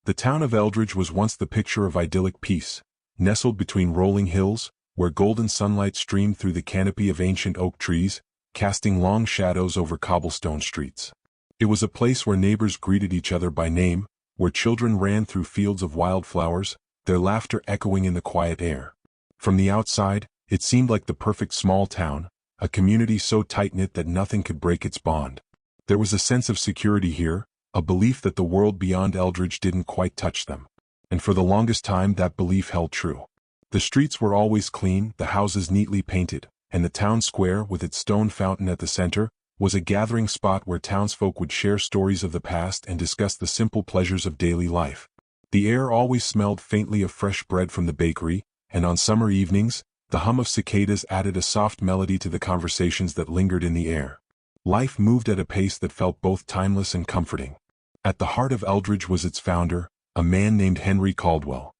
The town of Eldridge was once the picture of idyllic peace, nestled between rolling hills, where golden sunlight streamed through the canopy of ancient oak trees, casting long shadows over cobblestone streets. It was a place where neighbors greeted each other by name, where children ran through fields of wildflowers, their laughter echoing in the quiet air. From the outside, it seemed like the perfect small town, a community so tight-knit that nothing could break its bond. There was a sense of security here, a belief that the world beyond Eldridge didn't quite touch them. And for the longest time that belief held true. The streets were always clean, the houses neatly painted, and the town square, with its stone fountain at the center, was a gathering spot where townsfolk would share stories of the past and discuss the simple pleasures of daily life. The air always smelled faintly of fresh bread from the bakery, and on summer evenings, the hum of cicadas added a soft melody to the conversations that lingered in the air. Life moved at a pace that felt both timeless and comforting. At the heart of Eldridge was its founder, a man named Henry Caldwell.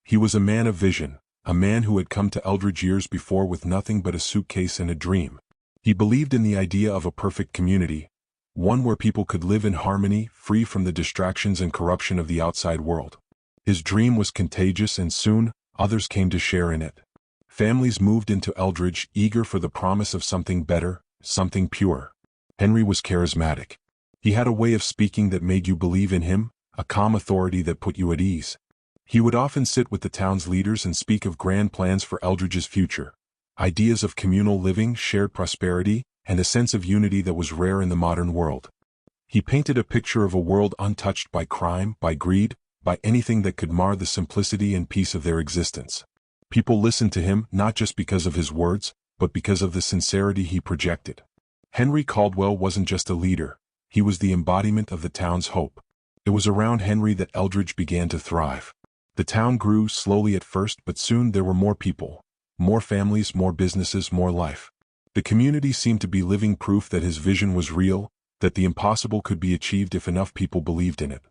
He was a man of vision, a man who had come to Eldridge years before with nothing but a suitcase and a dream. He believed in the idea of a perfect community, one where people could live in harmony, free from the distractions and corruption of the outside world. His dream was contagious, and soon, others came to share in it. Families moved into Eldridge, eager for the promise of something better, something pure. Henry was charismatic. He had a way of speaking that made you believe in him, a calm authority that put you at ease. He would often sit with the town's leaders and speak of grand plans for Eldridge's future, ideas of communal living, shared prosperity, and a sense of unity that was rare in the modern world. He painted a picture of a world untouched by crime, by greed, by anything that could mar the simplicity and peace of their existence. People listened to him not just because of his words, but because of the sincerity he projected. Henry Caldwell wasn't just a leader, he was the embodiment of the town's hope. It was around Henry that Eldridge began to thrive. The town grew slowly at first, but soon there were more people, more families, more businesses, more life. The community seemed to be living proof that his vision was real, that the impossible could be achieved if enough people believed in it.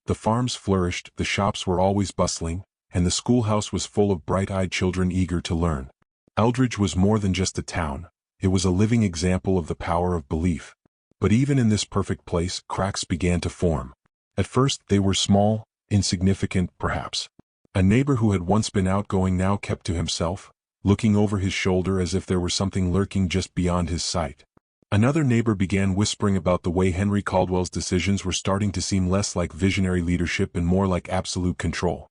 The farms flourished, the shops were always bustling, and the schoolhouse was full of bright-eyed children eager to learn. Eldridge was more than just a town, it was a living example of the power of belief. But even in this perfect place, cracks began to form. At first, they were small, insignificant, perhaps. A neighbor who had once been outgoing now kept to himself, looking over his shoulder as if there were something lurking just beyond his sight. Another neighbor began whispering about the way Henry Caldwell's decisions were starting to seem less like visionary leadership and more like absolute control.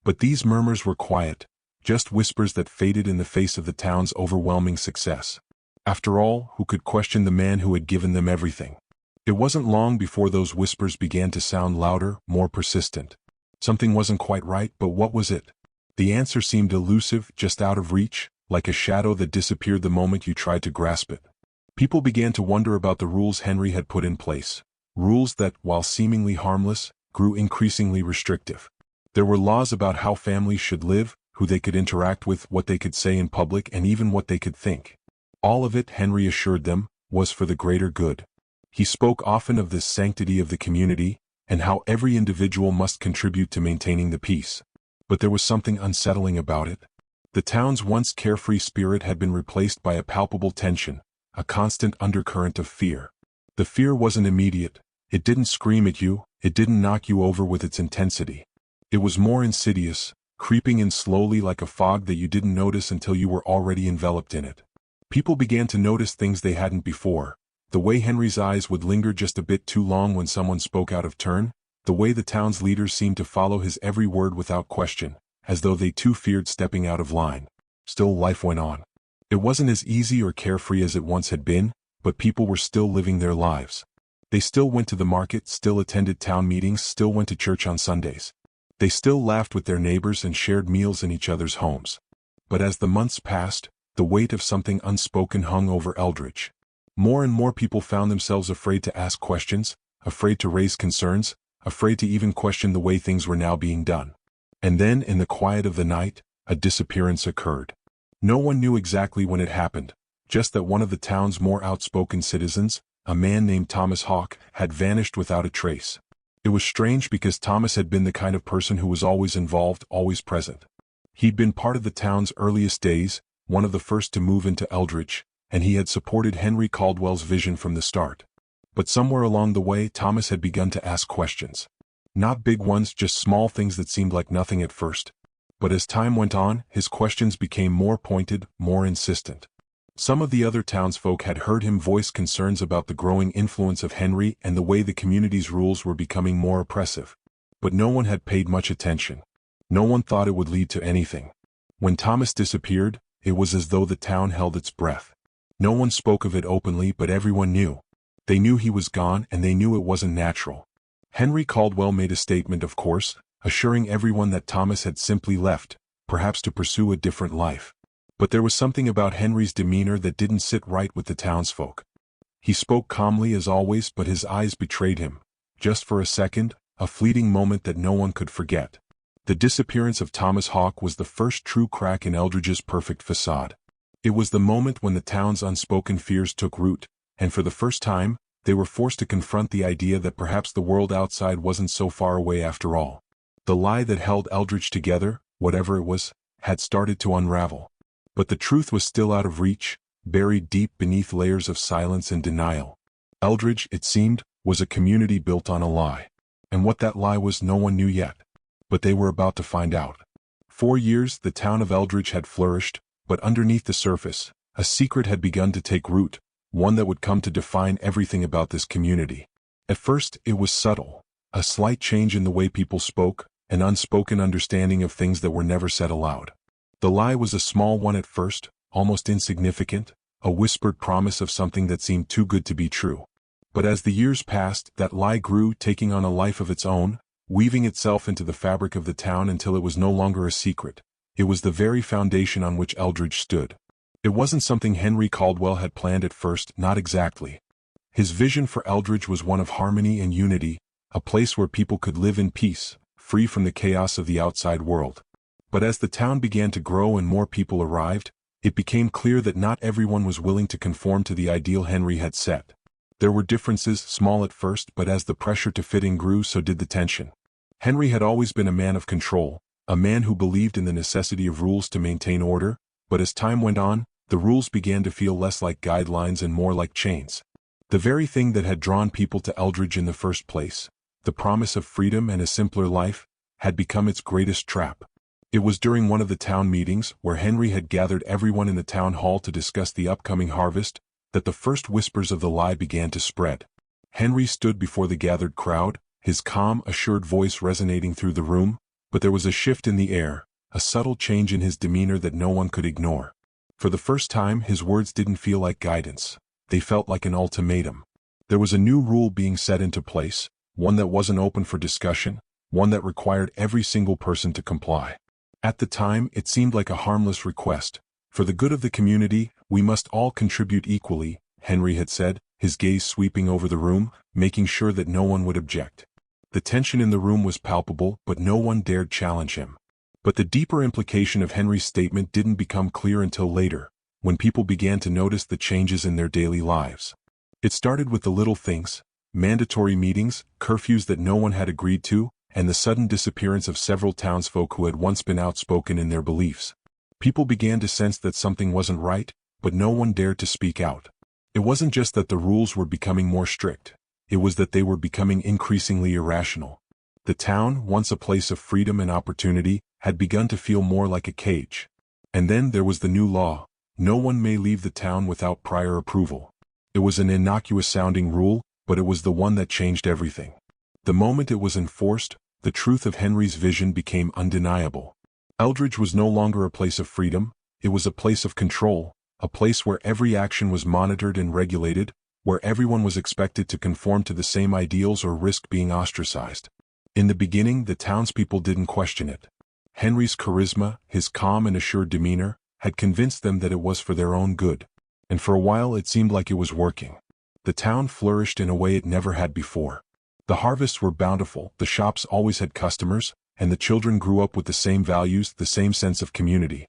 But these murmurs were quiet, just whispers that faded in the face of the town's overwhelming success. After all, who could question the man who had given them everything? It wasn't long before those whispers began to sound louder, more persistent. Something wasn't quite right, but what was it? The answer seemed elusive, just out of reach, like a shadow that disappeared the moment you tried to grasp it. People began to wonder about the rules Henry had put in place. Rules that, while seemingly harmless, grew increasingly restrictive. There were laws about how families should live, who they could interact with, what they could say in public, and even what they could think. All of it, Henry assured them, was for the greater good. He spoke often of the sanctity of the community, and how every individual must contribute to maintaining the peace. But there was something unsettling about it. The town's once carefree spirit had been replaced by a palpable tension, a constant undercurrent of fear. The fear wasn't immediate, it didn't scream at you, it didn't knock you over with its intensity. It was more insidious, creeping in slowly like a fog that you didn't notice until you were already enveloped in it. People began to notice things they hadn't before. The way Henry's eyes would linger just a bit too long when someone spoke out of turn, the way the town's leaders seemed to follow his every word without question, as though they too feared stepping out of line. Still, life went on. It wasn't as easy or carefree as it once had been, but people were still living their lives. They still went to the market, still attended town meetings, still went to church on Sundays. They still laughed with their neighbors and shared meals in each other's homes. But as the months passed, the weight of something unspoken hung over Eldridge. More and more people found themselves afraid to ask questions, afraid to raise concerns, afraid to even question the way things were now being done. And then, in the quiet of the night, a disappearance occurred. No one knew exactly when it happened, just that one of the town's more outspoken citizens, a man named Thomas Hawk, had vanished without a trace. It was strange because Thomas had been the kind of person who was always involved, always present. He'd been part of the town's earliest days, one of the first to move into Eldridge, and he had supported Henry Caldwell's vision from the start. But somewhere along the way, Thomas had begun to ask questions. Not big ones, just small things that seemed like nothing at first. But as time went on, his questions became more pointed, more insistent. Some of the other townsfolk had heard him voice concerns about the growing influence of Henry and the way the community's rules were becoming more oppressive. But no one had paid much attention. No one thought it would lead to anything. When Thomas disappeared, it was as though the town held its breath. No one spoke of it openly, but everyone knew. They knew he was gone, and they knew it wasn't natural. Henry Caldwell made a statement, of course, assuring everyone that Thomas had simply left, perhaps to pursue a different life. But there was something about Henry's demeanor that didn't sit right with the townsfolk. He spoke calmly as always, but his eyes betrayed him. Just for a second, a fleeting moment that no one could forget. The disappearance of Thomas Hawke was the first true crack in Eldridge's perfect facade. It was the moment when the town's unspoken fears took root, and for the first time, they were forced to confront the idea that perhaps the world outside wasn't so far away after all. The lie that held Eldridge together, whatever it was, had started to unravel. But the truth was still out of reach, buried deep beneath layers of silence and denial. Eldridge, it seemed, was a community built on a lie. And what that lie was no one knew yet. But they were about to find out. For years, the town of Eldridge had flourished, but underneath the surface, a secret had begun to take root, one that would come to define everything about this community. At first, it was subtle, a slight change in the way people spoke, an unspoken understanding of things that were never said aloud. The lie was a small one at first, almost insignificant, a whispered promise of something that seemed too good to be true. But as the years passed, that lie grew, taking on a life of its own, weaving itself into the fabric of the town until it was no longer a secret. It was the very foundation on which Eldridge stood. It wasn't something Henry Caldwell had planned at first, not exactly. His vision for Eldridge was one of harmony and unity, a place where people could live in peace, free from the chaos of the outside world. But as the town began to grow and more people arrived, it became clear that not everyone was willing to conform to the ideal Henry had set. There were differences, small at first, but as the pressure to fit in grew, so did the tension. Henry had always been a man of control, a man who believed in the necessity of rules to maintain order, but as time went on, the rules began to feel less like guidelines and more like chains. The very thing that had drawn people to Eldridge in the first place, the promise of freedom and a simpler life, had become its greatest trap. It was during one of the town meetings, where Henry had gathered everyone in the town hall to discuss the upcoming harvest, that the first whispers of the lie began to spread. Henry stood before the gathered crowd, his calm, assured voice resonating through the room, but there was a shift in the air, a subtle change in his demeanor that no one could ignore. For the first time, his words didn't feel like guidance. They felt like an ultimatum. There was a new rule being set into place, one that wasn't open for discussion, one that required every single person to comply. At the time, it seemed like a harmless request. For the good of the community, we must all contribute equally, Henry had said, his gaze sweeping over the room, making sure that no one would object. The tension in the room was palpable, but no one dared challenge him. But the deeper implication of Henry's statement didn't become clear until later, when people began to notice the changes in their daily lives. It started with the little things, mandatory meetings, curfews that no one had agreed to, and the sudden disappearance of several townsfolk who had once been outspoken in their beliefs. People began to sense that something wasn't right, but no one dared to speak out. It wasn't just that the rules were becoming more strict. It was that they were becoming increasingly irrational. The town, once a place of freedom and opportunity, had begun to feel more like a cage. And then there was the new law: no one may leave the town without prior approval. It was an innocuous-sounding rule, but it was the one that changed everything. The moment it was enforced, the truth of Henry's vision became undeniable. Eldridge was no longer a place of freedom, it was a place of control, a place where every action was monitored and regulated, where everyone was expected to conform to the same ideals or risk being ostracized. In the beginning, the townspeople didn't question it. Henry's charisma, his calm and assured demeanor, had convinced them that it was for their own good. And for a while it seemed like it was working. The town flourished in a way it never had before. The harvests were bountiful, the shops always had customers, and the children grew up with the same values, the same sense of community.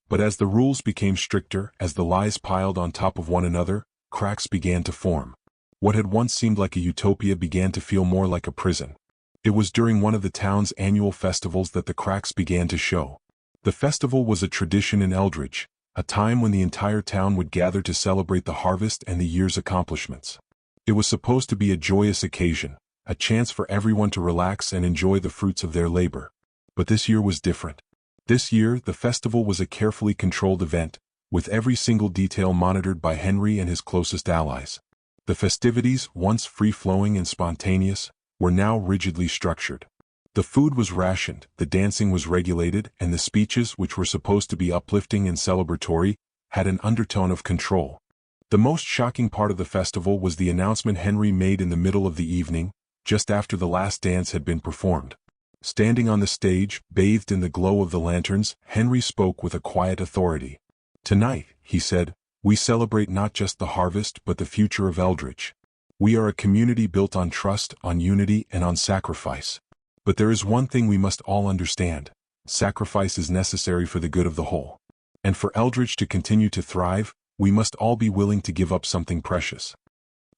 But as the rules became stricter, as the lies piled on top of one another, cracks began to form. What had once seemed like a utopia began to feel more like a prison. It was during one of the town's annual festivals that the cracks began to show. The festival was a tradition in Eldridge, a time when the entire town would gather to celebrate the harvest and the year's accomplishments. It was supposed to be a joyous occasion, a chance for everyone to relax and enjoy the fruits of their labor. But this year was different. This year, the festival was a carefully controlled event, with every single detail monitored by Henry and his closest allies. The festivities, once free-flowing and spontaneous, were now rigidly structured. The food was rationed, the dancing was regulated, and the speeches, which were supposed to be uplifting and celebratory, had an undertone of control. The most shocking part of the festival was the announcement Henry made in the middle of the evening, just after the last dance had been performed. Standing on the stage, bathed in the glow of the lanterns, Henry spoke with a quiet authority. "Tonight," he said, "we celebrate not just the harvest but the future of Eldridge. We are a community built on trust, on unity, and on sacrifice. But there is one thing we must all understand. Sacrifice is necessary for the good of the whole. And for Eldridge to continue to thrive, we must all be willing to give up something precious."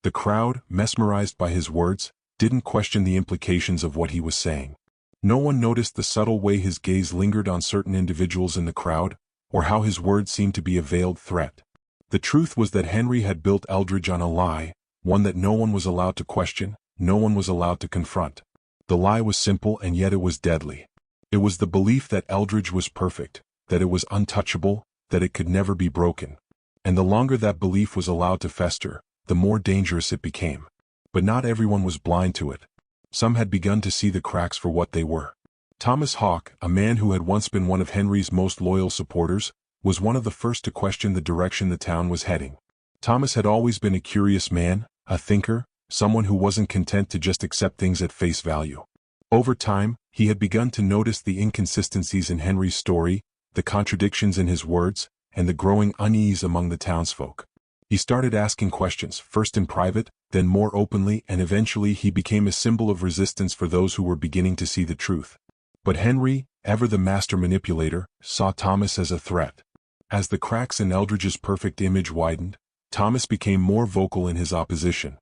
The crowd, mesmerized by his words, didn't question the implications of what he was saying. No one noticed the subtle way his gaze lingered on certain individuals in the crowd, or how his words seemed to be a veiled threat. The truth was that Henry had built Eldridge on a lie, one that no one was allowed to question, no one was allowed to confront. The lie was simple and yet it was deadly. It was the belief that Eldridge was perfect, that it was untouchable, that it could never be broken. And the longer that belief was allowed to fester, the more dangerous it became. But not everyone was blind to it. Some had begun to see the cracks for what they were. Thomas Hawke, a man who had once been one of Henry's most loyal supporters, was one of the first to question the direction the town was heading. Thomas had always been a curious man, a thinker, someone who wasn't content to just accept things at face value. Over time, he had begun to notice the inconsistencies in Henry's story, the contradictions in his words, and the growing unease among the townsfolk. He started asking questions, first in private, then more openly, and eventually he became a symbol of resistance for those who were beginning to see the truth. But Henry, ever the master manipulator, saw Thomas as a threat. As the cracks in Eldridge's perfect image widened, Thomas became more vocal in his opposition.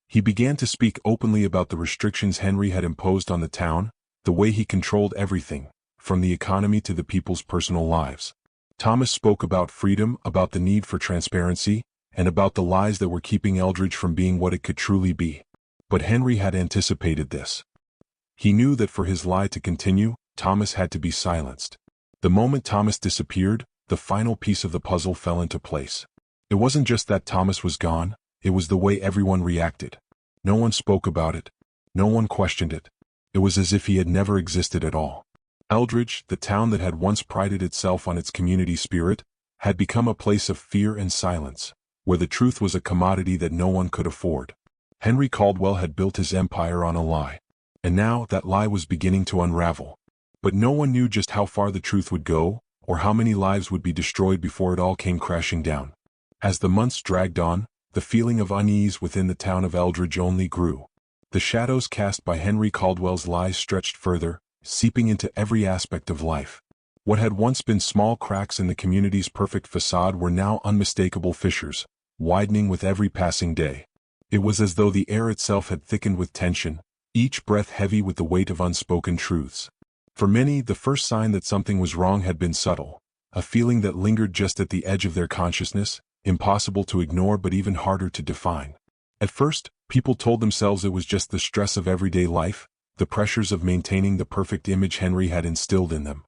He began to speak openly about the restrictions Henry had imposed on the town, the way he controlled everything, from the economy to the people's personal lives. Thomas spoke about freedom, about the need for transparency, and about the lies that were keeping Eldridge from being what it could truly be. But Henry had anticipated this. He knew that for his lie to continue, Thomas had to be silenced. The moment Thomas disappeared, the final piece of the puzzle fell into place. It wasn't just that Thomas was gone, it was the way everyone reacted. No one spoke about it. No one questioned it. It was as if he had never existed at all. Eldridge, the town that had once prided itself on its community spirit, had become a place of fear and silence, where the truth was a commodity that no one could afford. Henry Caldwell had built his empire on a lie. And now that lie was beginning to unravel. But no one knew just how far the truth would go, or how many lives would be destroyed before it all came crashing down. As the months dragged on, the feeling of unease within the town of Eldridge only grew. The shadows cast by Henry Caldwell's lies stretched further, seeping into every aspect of life. What had once been small cracks in the community's perfect facade were now unmistakable fissures, widening with every passing day. It was as though the air itself had thickened with tension, each breath heavy with the weight of unspoken truths. For many, the first sign that something was wrong had been subtle, a feeling that lingered just at the edge of their consciousness, impossible to ignore but even harder to define. At first, people told themselves it was just the stress of everyday life, the pressures of maintaining the perfect image Henry had instilled in them.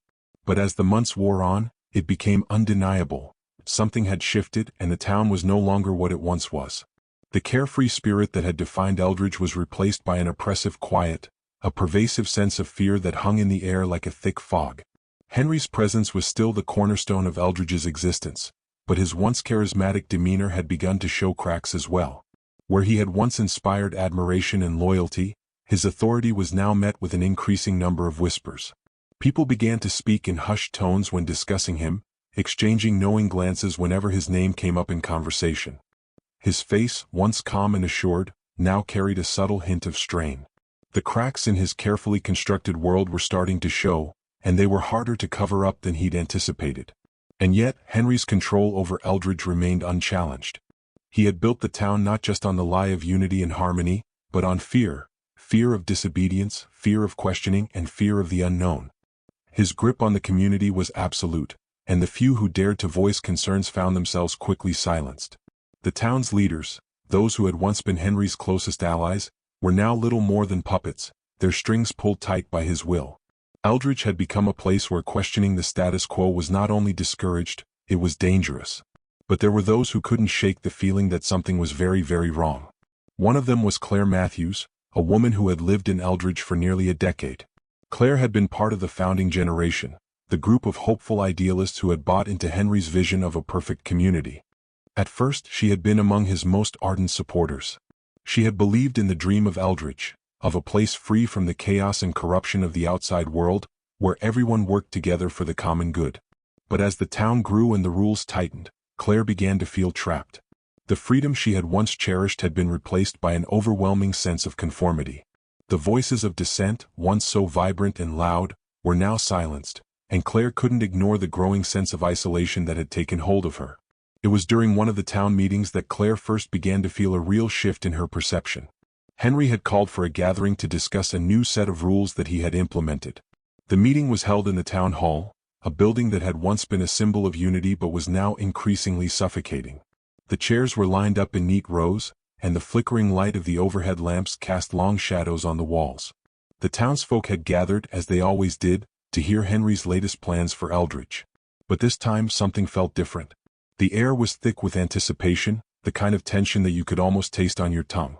But as the months wore on, it became undeniable. Something had shifted and the town was no longer what it once was. The carefree spirit that had defined Eldridge was replaced by an oppressive quiet, a pervasive sense of fear that hung in the air like a thick fog. Henry's presence was still the cornerstone of Eldridge's existence, but his once charismatic demeanor had begun to show cracks as well. Where he had once inspired admiration and loyalty, his authority was now met with an increasing number of whispers. People began to speak in hushed tones when discussing him, exchanging knowing glances whenever his name came up in conversation. His face, once calm and assured, now carried a subtle hint of strain. The cracks in his carefully constructed world were starting to show, and they were harder to cover up than he'd anticipated. And yet, Henry's control over Eldridge remained unchallenged. He had built the town not just on the lie of unity and harmony, but on fear of disobedience, fear of questioning, and fear of the unknown. His grip on the community was absolute, and the few who dared to voice concerns found themselves quickly silenced. The town's leaders, those who had once been Henry's closest allies, were now little more than puppets, their strings pulled tight by his will. Eldridge had become a place where questioning the status quo was not only discouraged, it was dangerous. But there were those who couldn't shake the feeling that something was very, very wrong. One of them was Claire Matthews, a woman who had lived in Eldridge for nearly a decade. Claire had been part of the founding generation, the group of hopeful idealists who had bought into Henry's vision of a perfect community. At first, she had been among his most ardent supporters. She had believed in the dream of Eldridge, of a place free from the chaos and corruption of the outside world, where everyone worked together for the common good. But as the town grew and the rules tightened, Claire began to feel trapped. The freedom she had once cherished had been replaced by an overwhelming sense of conformity. The voices of dissent, once so vibrant and loud, were now silenced, and Claire couldn't ignore the growing sense of isolation that had taken hold of her. It was during one of the town meetings that Claire first began to feel a real shift in her perception. Henry had called for a gathering to discuss a new set of rules that he had implemented. The meeting was held in the town hall, a building that had once been a symbol of unity but was now increasingly suffocating. The chairs were lined up in neat rows, and the flickering light of the overhead lamps cast long shadows on the walls. The townsfolk had gathered, as they always did, to hear Henry's latest plans for Eldridge. But this time something felt different. The air was thick with anticipation, the kind of tension that you could almost taste on your tongue.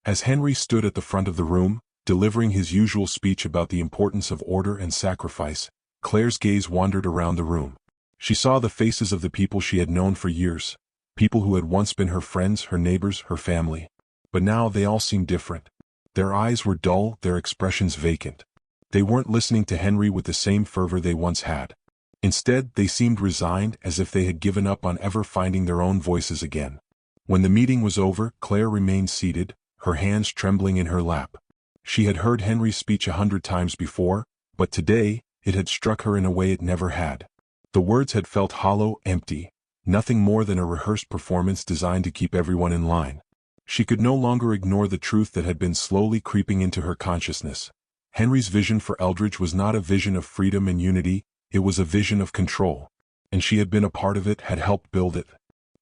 As Henry stood at the front of the room, delivering his usual speech about the importance of order and sacrifice, Claire's gaze wandered around the room. She saw the faces of the people she had known for years, people who had once been her friends, her neighbors, her family. But now they all seemed different. Their eyes were dull, their expressions vacant. They weren't listening to Henry with the same fervor they once had. Instead, they seemed resigned, as if they had given up on ever finding their own voices again. When the meeting was over, Claire remained seated, her hands trembling in her lap. She had heard Henry's speech 100 times before, but today, it had struck her in a way it never had. The words had felt hollow, empty, nothing more than a rehearsed performance designed to keep everyone in line. She could no longer ignore the truth that had been slowly creeping into her consciousness. Henry's vision for Eldridge was not a vision of freedom and unity, it was a vision of control. And she had been a part of it, had helped build it.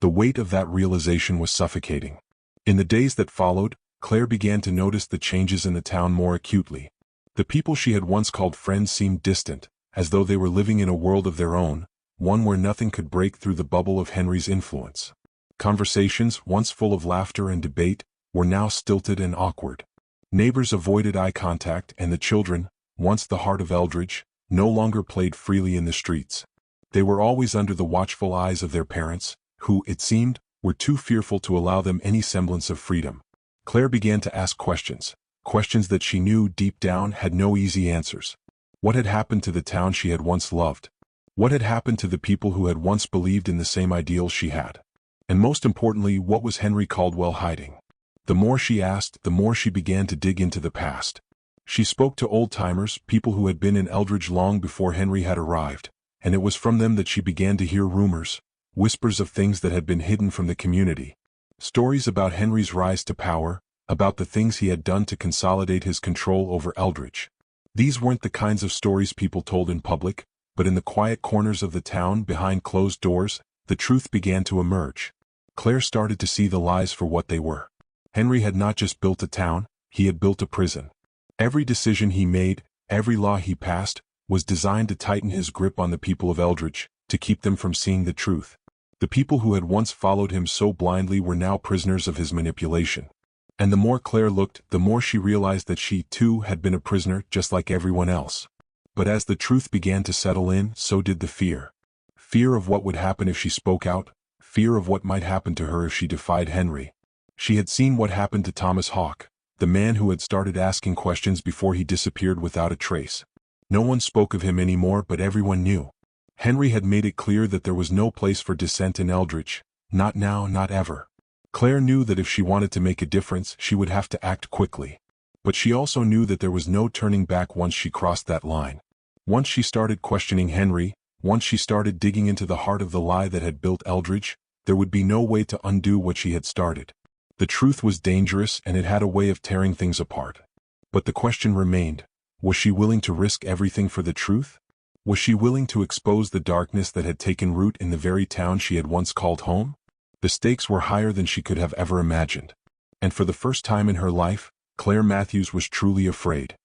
The weight of that realization was suffocating. In the days that followed, Claire began to notice the changes in the town more acutely. The people she had once called friends seemed distant, as though they were living in a world of their own, one where nothing could break through the bubble of Henry's influence. Conversations, once full of laughter and debate, were now stilted and awkward. Neighbors avoided eye contact, and the children, once the heart of Eldridge, no longer played freely in the streets. They were always under the watchful eyes of their parents, who, it seemed, were too fearful to allow them any semblance of freedom. Claire began to ask questions that she knew deep down had no easy answers. What had happened to the town she had once loved? What had happened to the people who had once believed in the same ideals she had? And most importantly, what was Henry Caldwell hiding? The more she asked, the more she began to dig into the past. She spoke to old-timers, people who had been in Eldridge long before Henry had arrived, and it was from them that she began to hear rumors, whispers of things that had been hidden from the community. Stories about Henry's rise to power, about the things he had done to consolidate his control over Eldridge. These weren't the kinds of stories people told in public, but in the quiet corners of the town, behind closed doors, the truth began to emerge. Claire started to see the lies for what they were. Henry had not just built a town, he had built a prison. Every decision he made, every law he passed, was designed to tighten his grip on the people of Eldridge, to keep them from seeing the truth. The people who had once followed him so blindly were now prisoners of his manipulation. And the more Claire looked, the more she realized that she, too, had been a prisoner just like everyone else. But as the truth began to settle in, so did the fear. Fear of what would happen if she spoke out, fear of what might happen to her if she defied Henry. She had seen what happened to Thomas Hawke, the man who had started asking questions before he disappeared without a trace. No one spoke of him anymore, but everyone knew. Henry had made it clear that there was no place for dissent in Eldridge, not now, not ever. Claire knew that if she wanted to make a difference, she would have to act quickly. But she also knew that there was no turning back once she crossed that line. Once she started questioning Henry, once she started digging into the heart of the lie that had built Eldridge, there would be no way to undo what she had started. The truth was dangerous, and it had a way of tearing things apart. But the question remained, was she willing to risk everything for the truth? Was she willing to expose the darkness that had taken root in the very town she had once called home? The stakes were higher than she could have ever imagined. And for the first time in her life, Claire Matthews was truly afraid.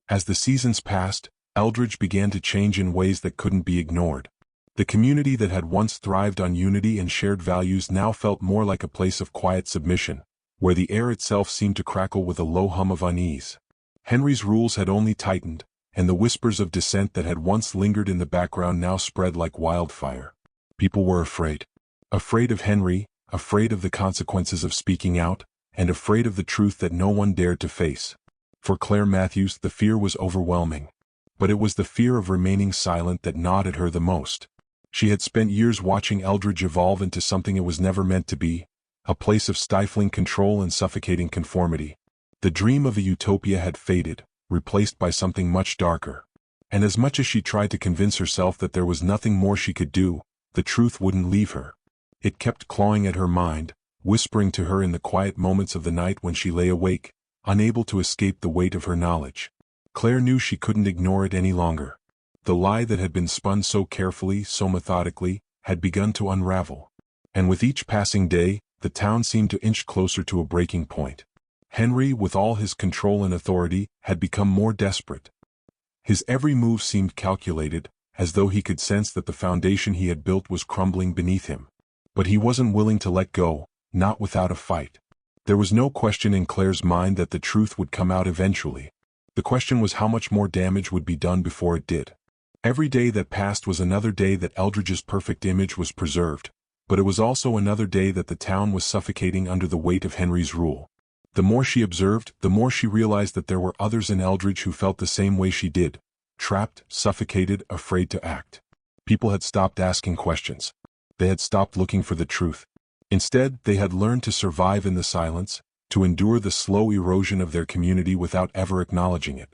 As the seasons passed, Eldridge began to change in ways that couldn't be ignored. The community that had once thrived on unity and shared values now felt more like a place of quiet submission, where the air itself seemed to crackle with a low hum of unease. Henry's rules had only tightened, and the whispers of dissent that had once lingered in the background now spread like wildfire. People were afraid. Afraid of Henry, afraid of the consequences of speaking out, and afraid of the truth that no one dared to face. For Claire Matthews, the fear was overwhelming. But it was the fear of remaining silent that gnawed at her the most. She had spent years watching Eldridge evolve into something it was never meant to be, a place of stifling control and suffocating conformity. The dream of a utopia had faded, replaced by something much darker. And as much as she tried to convince herself that there was nothing more she could do, the truth wouldn't leave her. It kept clawing at her mind, whispering to her in the quiet moments of the night when she lay awake, unable to escape the weight of her knowledge. Claire knew she couldn't ignore it any longer. The lie that had been spun so carefully, so methodically, had begun to unravel. And with each passing day, the town seemed to inch closer to a breaking point. Henry, with all his control and authority, had become more desperate. His every move seemed calculated, as though he could sense that the foundation he had built was crumbling beneath him. But he wasn't willing to let go, not without a fight. There was no question in Claire's mind that the truth would come out eventually. The question was how much more damage would be done before it did. Every day that passed was another day that Eldridge's perfect image was preserved, but it was also another day that the town was suffocating under the weight of Henry's rule. The more she observed, the more she realized that there were others in Eldridge who felt the same way she did, trapped, suffocated, afraid to act. People had stopped asking questions. They had stopped looking for the truth. Instead, they had learned to survive in the silence, to endure the slow erosion of their community without ever acknowledging it.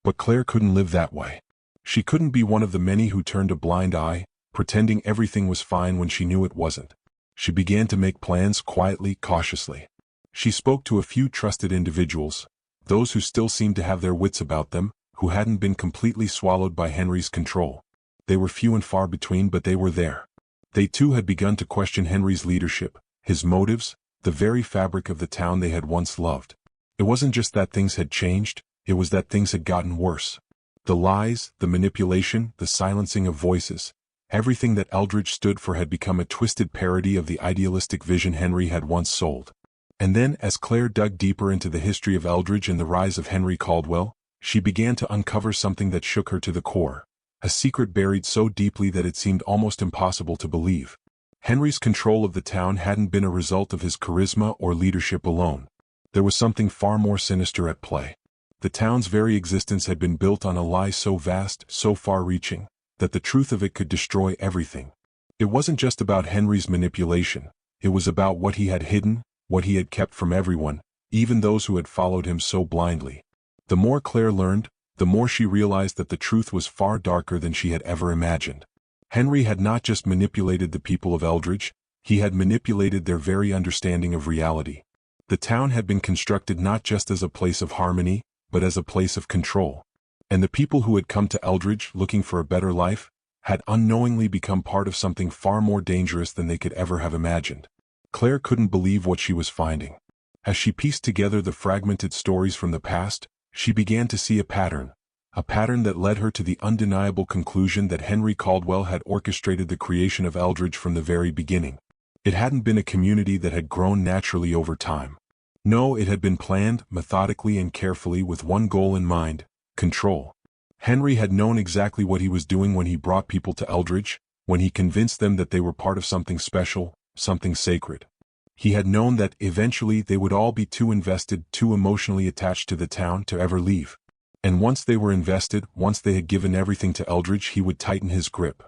But Claire couldn't live that way. She couldn't be one of the many who turned a blind eye, pretending everything was fine when she knew it wasn't. She began to make plans quietly, cautiously. She spoke to a few trusted individuals, those who still seemed to have their wits about them, who hadn't been completely swallowed by Henry's control. They were few and far between, but they were there. They too had begun to question Henry's leadership, his motives, the very fabric of the town they had once loved. It wasn't just that things had changed, it was that things had gotten worse. The lies, the manipulation, the silencing of voices, everything that Eldridge stood for had become a twisted parody of the idealistic vision Henry had once sold. And then, as Claire dug deeper into the history of Eldridge and the rise of Henry Caldwell, she began to uncover something that shook her to the core, a secret buried so deeply that it seemed almost impossible to believe. Henry's control of the town hadn't been a result of his charisma or leadership alone. There was something far more sinister at play. The town's very existence had been built on a lie so vast, so far-reaching, that the truth of it could destroy everything. It wasn't just about Henry's manipulation, it was about what he had hidden, what he had kept from everyone, even those who had followed him so blindly. The more Claire learned, the more she realized that the truth was far darker than she had ever imagined. Henry had not just manipulated the people of Eldridge, he had manipulated their very understanding of reality. The town had been constructed not just as a place of harmony, but as a place of control. And the people who had come to Eldridge looking for a better life had unknowingly become part of something far more dangerous than they could ever have imagined. Claire couldn't believe what she was finding. As she pieced together the fragmented stories from the past, she began to see a pattern that led her to the undeniable conclusion that Henry Caldwell had orchestrated the creation of Eldridge from the very beginning. It hadn't been a community that had grown naturally over time. No, it had been planned, methodically and carefully with one goal in mind: control. Henry had known exactly what he was doing when he brought people to Eldridge, when he convinced them that they were part of something special, something sacred. He had known that eventually they would all be too invested, too emotionally attached to the town to ever leave. And once they were invested, once they had given everything to Eldridge, he would tighten his grip.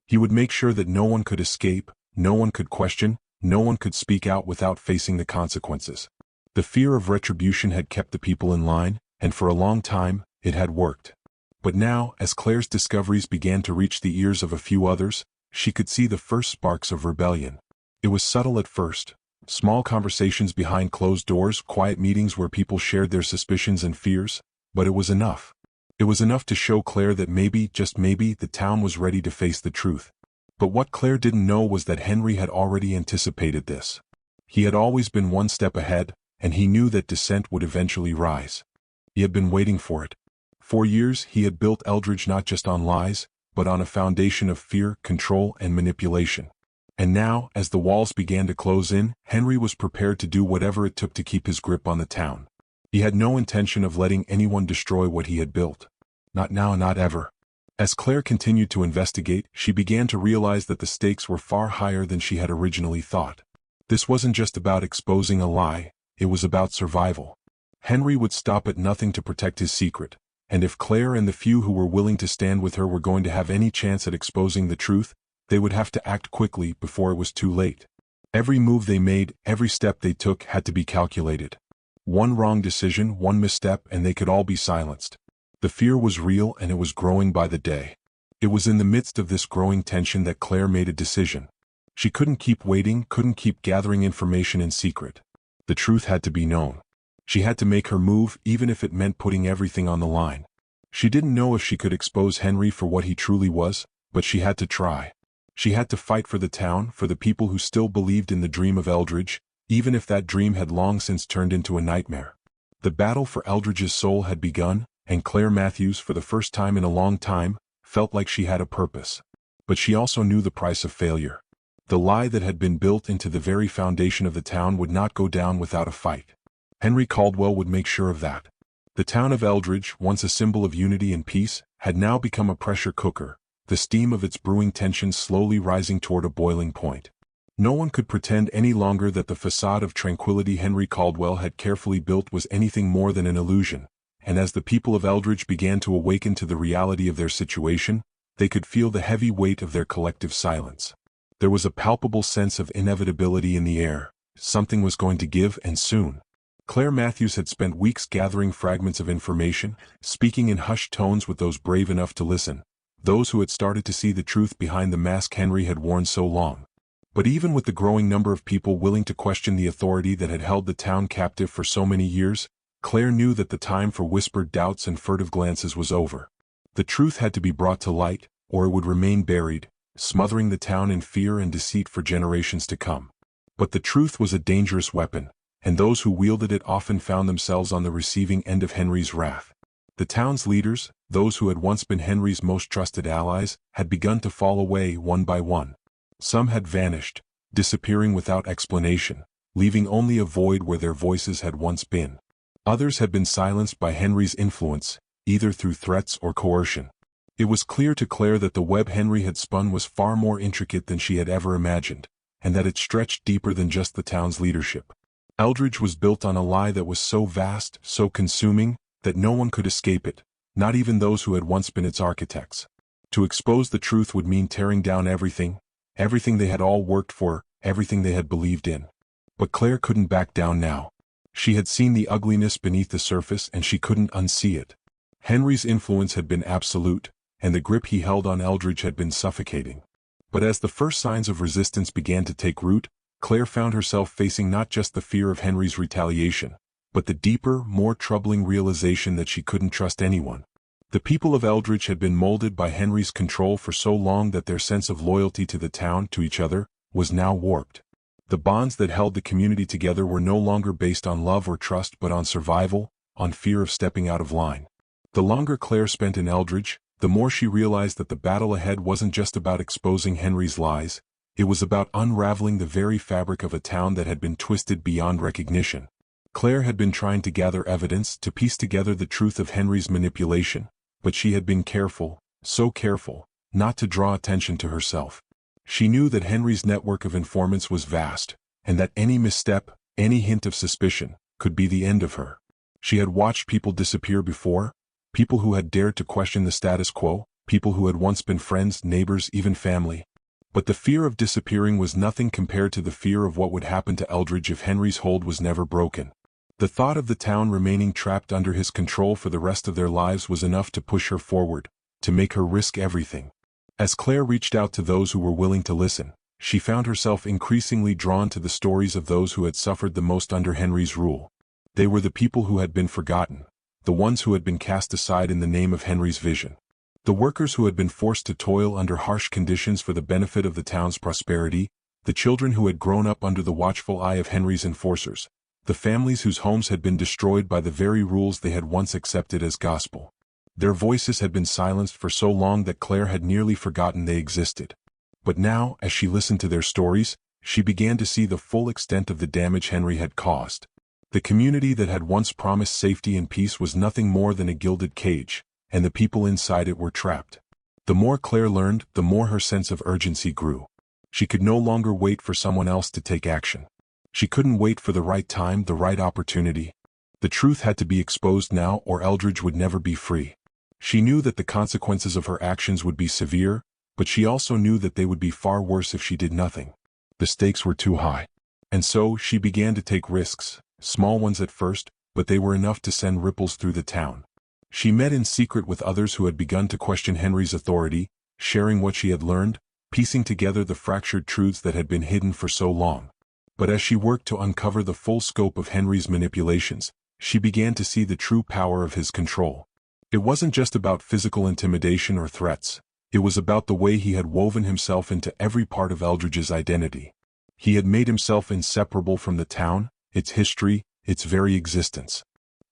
He would make sure that no one could escape, no one could question, no one could speak out without facing the consequences. The fear of retribution had kept the people in line, and for a long time, it had worked. But now, as Claire's discoveries began to reach the ears of a few others, she could see the first sparks of rebellion. It was subtle at first. Small conversations behind closed doors, quiet meetings where people shared their suspicions and fears, but it was enough. It was enough to show Claire that maybe, just maybe, the town was ready to face the truth. But what Claire didn't know was that Henry had already anticipated this. He had always been one step ahead, and he knew that dissent would eventually rise. He had been waiting for it. For years he had built Eldridge not just on lies, but on a foundation of fear, control, and manipulation. And now, as the walls began to close in, Henry was prepared to do whatever it took to keep his grip on the town. He had no intention of letting anyone destroy what he had built. Not now, not ever. As Claire continued to investigate, she began to realize that the stakes were far higher than she had originally thought. This wasn't just about exposing a lie, it was about survival. Henry would stop at nothing to protect his secret, and if Claire and the few who were willing to stand with her were going to have any chance at exposing the truth, they would have to act quickly before it was too late. Every move they made, every step they took had to be calculated. One wrong decision, one misstep, and they could all be silenced. The fear was real and it was growing by the day. It was in the midst of this growing tension that Claire made a decision. She couldn't keep waiting, couldn't keep gathering information in secret. The truth had to be known. She had to make her move, even if it meant putting everything on the line. She didn't know if she could expose Henry for what he truly was, but she had to try. She had to fight for the town, for the people who still believed in the dream of Eldridge, even if that dream had long since turned into a nightmare. The battle for Eldridge's soul had begun, and Claire Matthews, for the first time in a long time, felt like she had a purpose. But she also knew the price of failure. The lie that had been built into the very foundation of the town would not go down without a fight. Henry Caldwell would make sure of that. The town of Eldridge, once a symbol of unity and peace, had now become a pressure cooker, the steam of its brewing tension slowly rising toward a boiling point. No one could pretend any longer that the facade of tranquility Henry Caldwell had carefully built was anything more than an illusion, and as the people of Eldridge began to awaken to the reality of their situation, they could feel the heavy weight of their collective silence. There was a palpable sense of inevitability in the air. Something was going to give, and soon. Claire Matthews had spent weeks gathering fragments of information, speaking in hushed tones with those brave enough to listen, those who had started to see the truth behind the mask Henry had worn so long. But even with the growing number of people willing to question the authority that had held the town captive for so many years, Claire knew that the time for whispered doubts and furtive glances was over. The truth had to be brought to light, or it would remain buried, smothering the town in fear and deceit for generations to come. But the truth was a dangerous weapon, and those who wielded it often found themselves on the receiving end of Henry's wrath. The town's leaders, those who had once been Henry's most trusted allies, had begun to fall away one by one. Some had vanished, disappearing without explanation, leaving only a void where their voices had once been. Others had been silenced by Henry's influence, either through threats or coercion. It was clear to Claire that the web Henry had spun was far more intricate than she had ever imagined, and that it stretched deeper than just the town's leadership. Eldridge was built on a lie that was so vast, so consuming, that no one could escape it, not even those who had once been its architects. To expose the truth would mean tearing down everything they had all worked for, everything they had believed in. But Claire couldn't back down now. She had seen the ugliness beneath the surface and she couldn't unsee it. Henry's influence had been absolute, and the grip he held on Eldridge had been suffocating. But as the first signs of resistance began to take root, Claire found herself facing not just the fear of Henry's retaliation, but the deeper, more troubling realization that she couldn't trust anyone. The people of Eldridge had been molded by Henry's control for so long that their sense of loyalty to the town, to each other, was now warped. The bonds that held the community together were no longer based on love or trust but on survival, on fear of stepping out of line. The longer Claire spent in Eldridge, the more she realized that the battle ahead wasn't just about exposing Henry's lies, it was about unraveling the very fabric of a town that had been twisted beyond recognition. Claire had been trying to gather evidence, to piece together the truth of Henry's manipulation, but she had been careful, so careful, not to draw attention to herself. She knew that Henry's network of informants was vast, and that any misstep, any hint of suspicion, could be the end of her. She had watched people disappear before, people who had dared to question the status quo, people who had once been friends, neighbors, even family. But the fear of disappearing was nothing compared to the fear of what would happen to Eldridge if Henry's hold was never broken. The thought of the town remaining trapped under his control for the rest of their lives was enough to push her forward, to make her risk everything. As Claire reached out to those who were willing to listen, she found herself increasingly drawn to the stories of those who had suffered the most under Henry's rule. They were the people who had been forgotten, the ones who had been cast aside in the name of Henry's vision. The workers who had been forced to toil under harsh conditions for the benefit of the town's prosperity, the children who had grown up under the watchful eye of Henry's enforcers, the families whose homes had been destroyed by the very rules they had once accepted as gospel. Their voices had been silenced for so long that Claire had nearly forgotten they existed. But now, as she listened to their stories, she began to see the full extent of the damage Henry had caused. The community that had once promised safety and peace was nothing more than a gilded cage, and the people inside it were trapped. The more Claire learned, the more her sense of urgency grew. She could no longer wait for someone else to take action. She couldn't wait for the right time, the right opportunity. The truth had to be exposed now, or Eldridge would never be free. She knew that the consequences of her actions would be severe, but she also knew that they would be far worse if she did nothing. The stakes were too high. And so, she began to take risks, small ones at first, but they were enough to send ripples through the town. She met in secret with others who had begun to question Henry's authority, sharing what she had learned, piecing together the fractured truths that had been hidden for so long. But as she worked to uncover the full scope of Henry's manipulations, she began to see the true power of his control. It wasn't just about physical intimidation or threats. It was about the way he had woven himself into every part of Eldridge's identity. He had made himself inseparable from the town, its history, its very existence.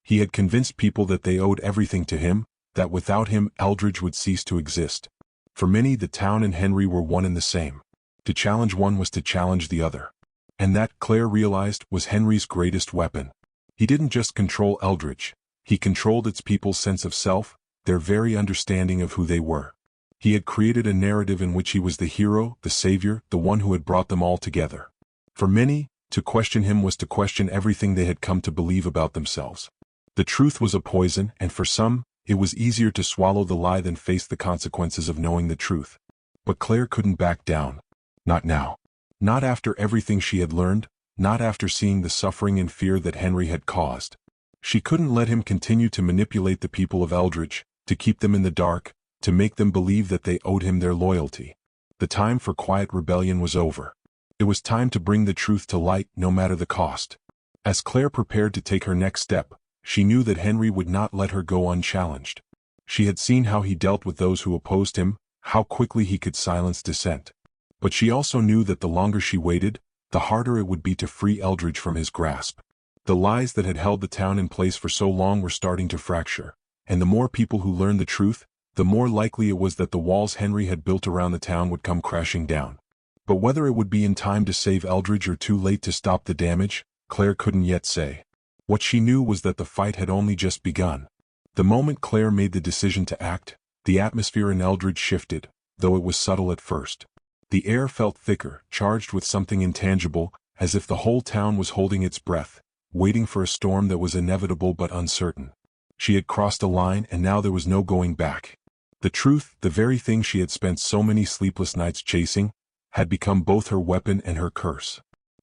He had convinced people that they owed everything to him, that without him Eldridge would cease to exist. For many, the town and Henry were one and the same. To challenge one was to challenge the other. And that, Claire realized, was Henry's greatest weapon. He didn't just control Eldridge. He controlled its people's sense of self, their very understanding of who they were. He had created a narrative in which he was the hero, the savior, the one who had brought them all together. For many, to question him was to question everything they had come to believe about themselves. The truth was a poison, and for some, it was easier to swallow the lie than face the consequences of knowing the truth. But Claire couldn't back down. Not now. Not after everything she had learned, not after seeing the suffering and fear that Henry had caused. She couldn't let him continue to manipulate the people of Eldridge, to keep them in the dark, to make them believe that they owed him their loyalty. The time for quiet rebellion was over. It was time to bring the truth to light, no matter the cost. As Claire prepared to take her next step, she knew that Henry would not let her go unchallenged. She had seen how he dealt with those who opposed him, how quickly he could silence dissent. But she also knew that the longer she waited, the harder it would be to free Eldridge from his grasp. The lies that had held the town in place for so long were starting to fracture, and the more people who learned the truth, the more likely it was that the walls Henry had built around the town would come crashing down. But whether it would be in time to save Eldridge or too late to stop the damage, Claire couldn't yet say. What she knew was that the fight had only just begun. The moment Claire made the decision to act, the atmosphere in Eldridge shifted, though it was subtle at first. The air felt thicker, charged with something intangible, as if the whole town was holding its breath, waiting for a storm that was inevitable but uncertain. She had crossed a line, and now there was no going back. The truth, the very thing she had spent so many sleepless nights chasing, had become both her weapon and her curse.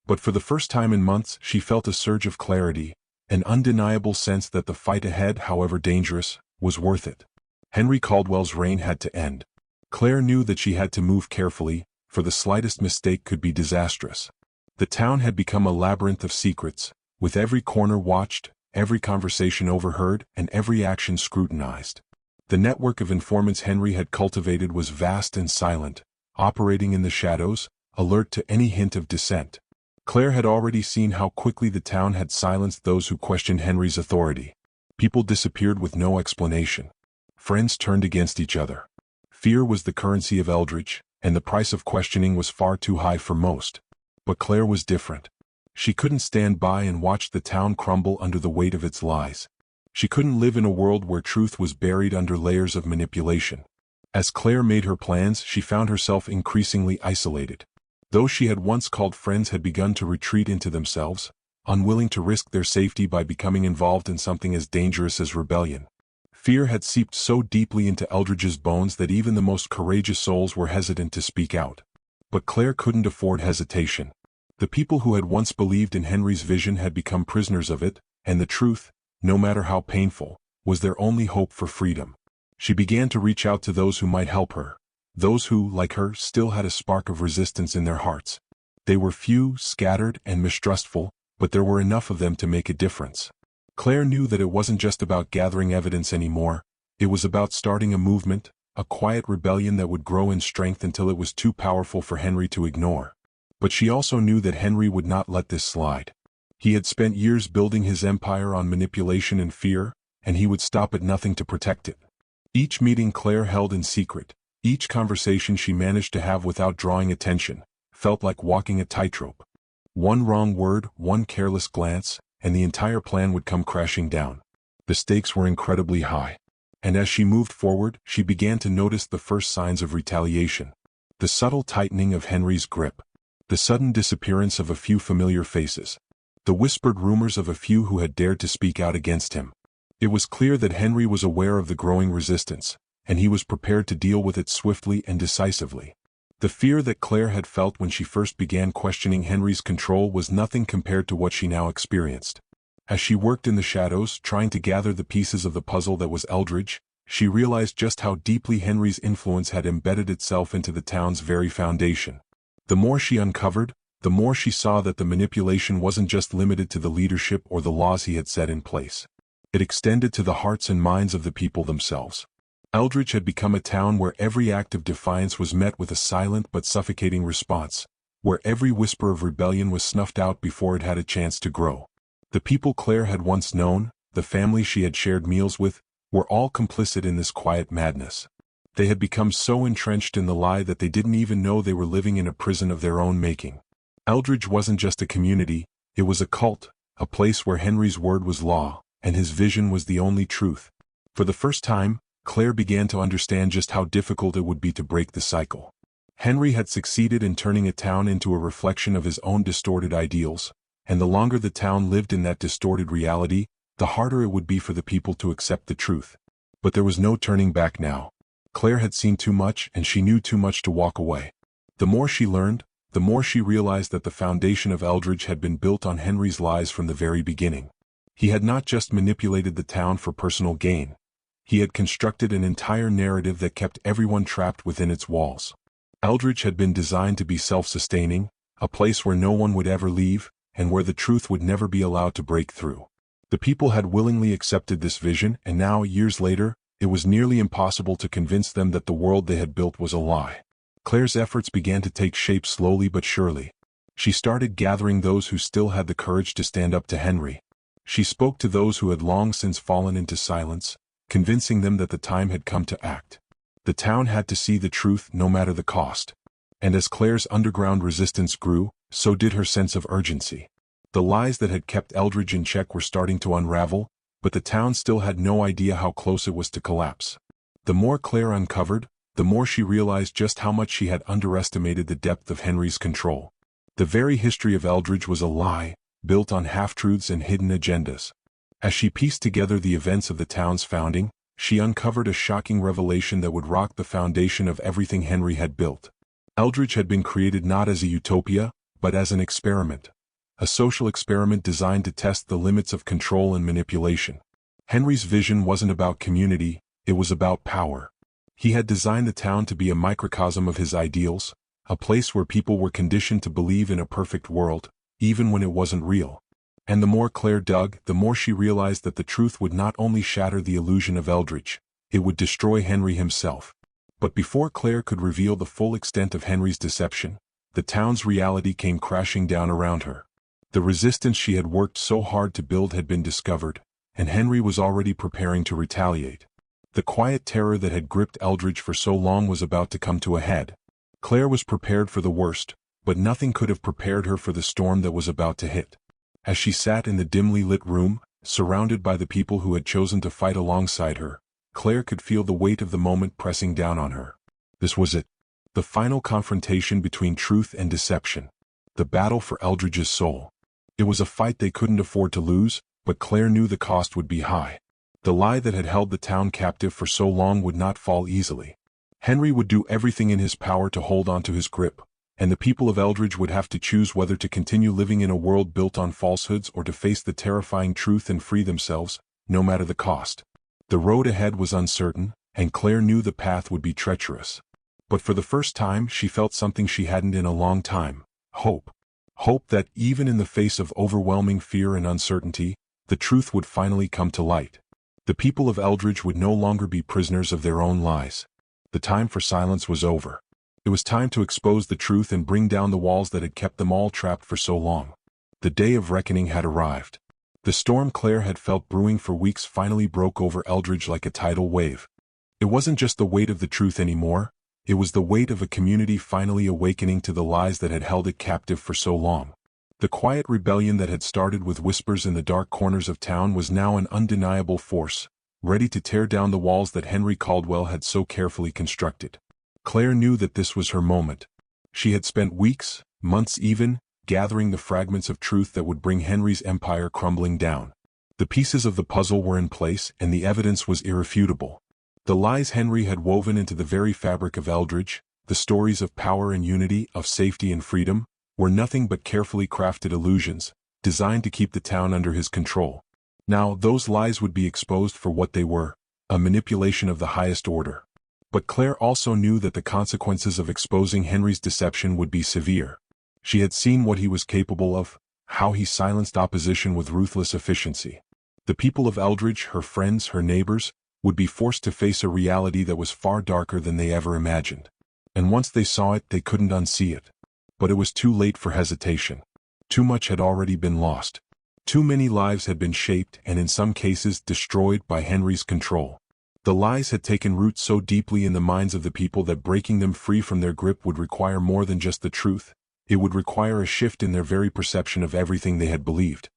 But for the first time in months, she felt a surge of clarity, an undeniable sense that the fight ahead, however dangerous, was worth it. Henry Caldwell's reign had to end. Claire knew that she had to move carefully, for the slightest mistake could be disastrous. The town had become a labyrinth of secrets, with every corner watched, every conversation overheard, and every action scrutinized. The network of informants Henry had cultivated was vast and silent, operating in the shadows, alert to any hint of dissent. Claire had already seen how quickly the town had silenced those who questioned Henry's authority. People disappeared with no explanation. Friends turned against each other. Fear was the currency of Eldridge, and the price of questioning was far too high for most. But Claire was different. She couldn't stand by and watch the town crumble under the weight of its lies. She couldn't live in a world where truth was buried under layers of manipulation. As Claire made her plans, she found herself increasingly isolated. Those she had once called friends had begun to retreat into themselves, unwilling to risk their safety by becoming involved in something as dangerous as rebellion. Fear had seeped so deeply into Eldridge's bones that even the most courageous souls were hesitant to speak out. But Claire couldn't afford hesitation. The people who had once believed in Henry's vision had become prisoners of it, and the truth, no matter how painful, was their only hope for freedom. She began to reach out to those who might help her. Those who, like her, still had a spark of resistance in their hearts. They were few, scattered, and mistrustful, but there were enough of them to make a difference. Claire knew that it wasn't just about gathering evidence anymore. It was about starting a movement, a quiet rebellion that would grow in strength until it was too powerful for Henry to ignore. But she also knew that Henry would not let this slide. He had spent years building his empire on manipulation and fear, and he would stop at nothing to protect it. Each meeting Claire held in secret, each conversation she managed to have without drawing attention, felt like walking a tightrope. One wrong word, one careless glance, and the entire plan would come crashing down. The stakes were incredibly high. And as she moved forward, she began to notice the first signs of retaliation. The subtle tightening of Henry's grip. The sudden disappearance of a few familiar faces. The whispered rumors of a few who had dared to speak out against him. It was clear that Henry was aware of the growing resistance, and he was prepared to deal with it swiftly and decisively. The fear that Claire had felt when she first began questioning Henry's control was nothing compared to what she now experienced. As she worked in the shadows, trying to gather the pieces of the puzzle that was Eldridge, she realized just how deeply Henry's influence had embedded itself into the town's very foundation. The more she uncovered, the more she saw that the manipulation wasn't just limited to the leadership or the laws he had set in place. It extended to the hearts and minds of the people themselves. Eldridge had become a town where every act of defiance was met with a silent but suffocating response, where every whisper of rebellion was snuffed out before it had a chance to grow. The people Claire had once known, the family she had shared meals with, were all complicit in this quiet madness. They had become so entrenched in the lie that they didn't even know they were living in a prison of their own making. Eldridge wasn't just a community, it was a cult, a place where Henry's word was law, and his vision was the only truth. For the first time, Claire began to understand just how difficult it would be to break the cycle. Henry had succeeded in turning a town into a reflection of his own distorted ideals, and the longer the town lived in that distorted reality, the harder it would be for the people to accept the truth. But there was no turning back now. Claire had seen too much, and she knew too much to walk away. The more she learned, the more she realized that the foundation of Eldridge had been built on Henry's lies from the very beginning. He had not just manipulated the town for personal gain. He had constructed an entire narrative that kept everyone trapped within its walls. Eldridge had been designed to be self-sustaining, a place where no one would ever leave, and where the truth would never be allowed to break through. The people had willingly accepted this vision, and now, years later, it was nearly impossible to convince them that the world they had built was a lie. Claire's efforts began to take shape slowly but surely. She started gathering those who still had the courage to stand up to Henry. She spoke to those who had long since fallen into silence, convincing them that the time had come to act. The town had to see the truth no matter the cost. And as Claire's underground resistance grew, so did her sense of urgency. The lies that had kept Eldridge in check were starting to unravel, but the town still had no idea how close it was to collapse. The more Claire uncovered, the more she realized just how much she had underestimated the depth of Henry's control. The very history of Eldridge was a lie, built on half-truths and hidden agendas. As she pieced together the events of the town's founding, she uncovered a shocking revelation that would rock the foundation of everything Henry had built. Eldridge had been created not as a utopia, but as an experiment. A social experiment designed to test the limits of control and manipulation. Henry's vision wasn't about community, it was about power. He had designed the town to be a microcosm of his ideals, a place where people were conditioned to believe in a perfect world, even when it wasn't real. And the more Claire dug, the more she realized that the truth would not only shatter the illusion of Eldridge, it would destroy Henry himself. But before Claire could reveal the full extent of Henry's deception, the town's reality came crashing down around her. The resistance she had worked so hard to build had been discovered, and Henry was already preparing to retaliate. The quiet terror that had gripped Eldridge for so long was about to come to a head. Claire was prepared for the worst, but nothing could have prepared her for the storm that was about to hit. As she sat in the dimly lit room, surrounded by the people who had chosen to fight alongside her, Claire could feel the weight of the moment pressing down on her. This was it. The final confrontation between truth and deception. The battle for Eldridge's soul. It was a fight they couldn't afford to lose, but Claire knew the cost would be high. The lie that had held the town captive for so long would not fall easily. Henry would do everything in his power to hold on to his grip, and the people of Eldridge would have to choose whether to continue living in a world built on falsehoods or to face the terrifying truth and free themselves, no matter the cost. The road ahead was uncertain, and Claire knew the path would be treacherous. But for the first time she felt something she hadn't in a long time: hope. Hope that, even in the face of overwhelming fear and uncertainty, the truth would finally come to light. The people of Eldridge would no longer be prisoners of their own lies. The time for silence was over. It was time to expose the truth and bring down the walls that had kept them all trapped for so long. The day of reckoning had arrived. The storm Claire had felt brewing for weeks finally broke over Eldridge like a tidal wave. It wasn't just the weight of the truth anymore, it was the weight of a community finally awakening to the lies that had held it captive for so long. The quiet rebellion that had started with whispers in the dark corners of town was now an undeniable force, ready to tear down the walls that Henry Caldwell had so carefully constructed. Claire knew that this was her moment. She had spent weeks, months even, gathering the fragments of truth that would bring Henry's empire crumbling down. The pieces of the puzzle were in place and the evidence was irrefutable. The lies Henry had woven into the very fabric of Eldridge, the stories of power and unity, of safety and freedom, were nothing but carefully crafted illusions, designed to keep the town under his control. Now those lies would be exposed for what they were, a manipulation of the highest order. But Claire also knew that the consequences of exposing Henry's deception would be severe. She had seen what he was capable of, how he silenced opposition with ruthless efficiency. The people of Eldridge, her friends, her neighbors, would be forced to face a reality that was far darker than they ever imagined. And once they saw it, they couldn't unsee it. But it was too late for hesitation. Too much had already been lost. Too many lives had been shaped and in some cases destroyed by Henry's control. The lies had taken root so deeply in the minds of the people that breaking them free from their grip would require more than just the truth. It would require a shift in their very perception of everything they had believed.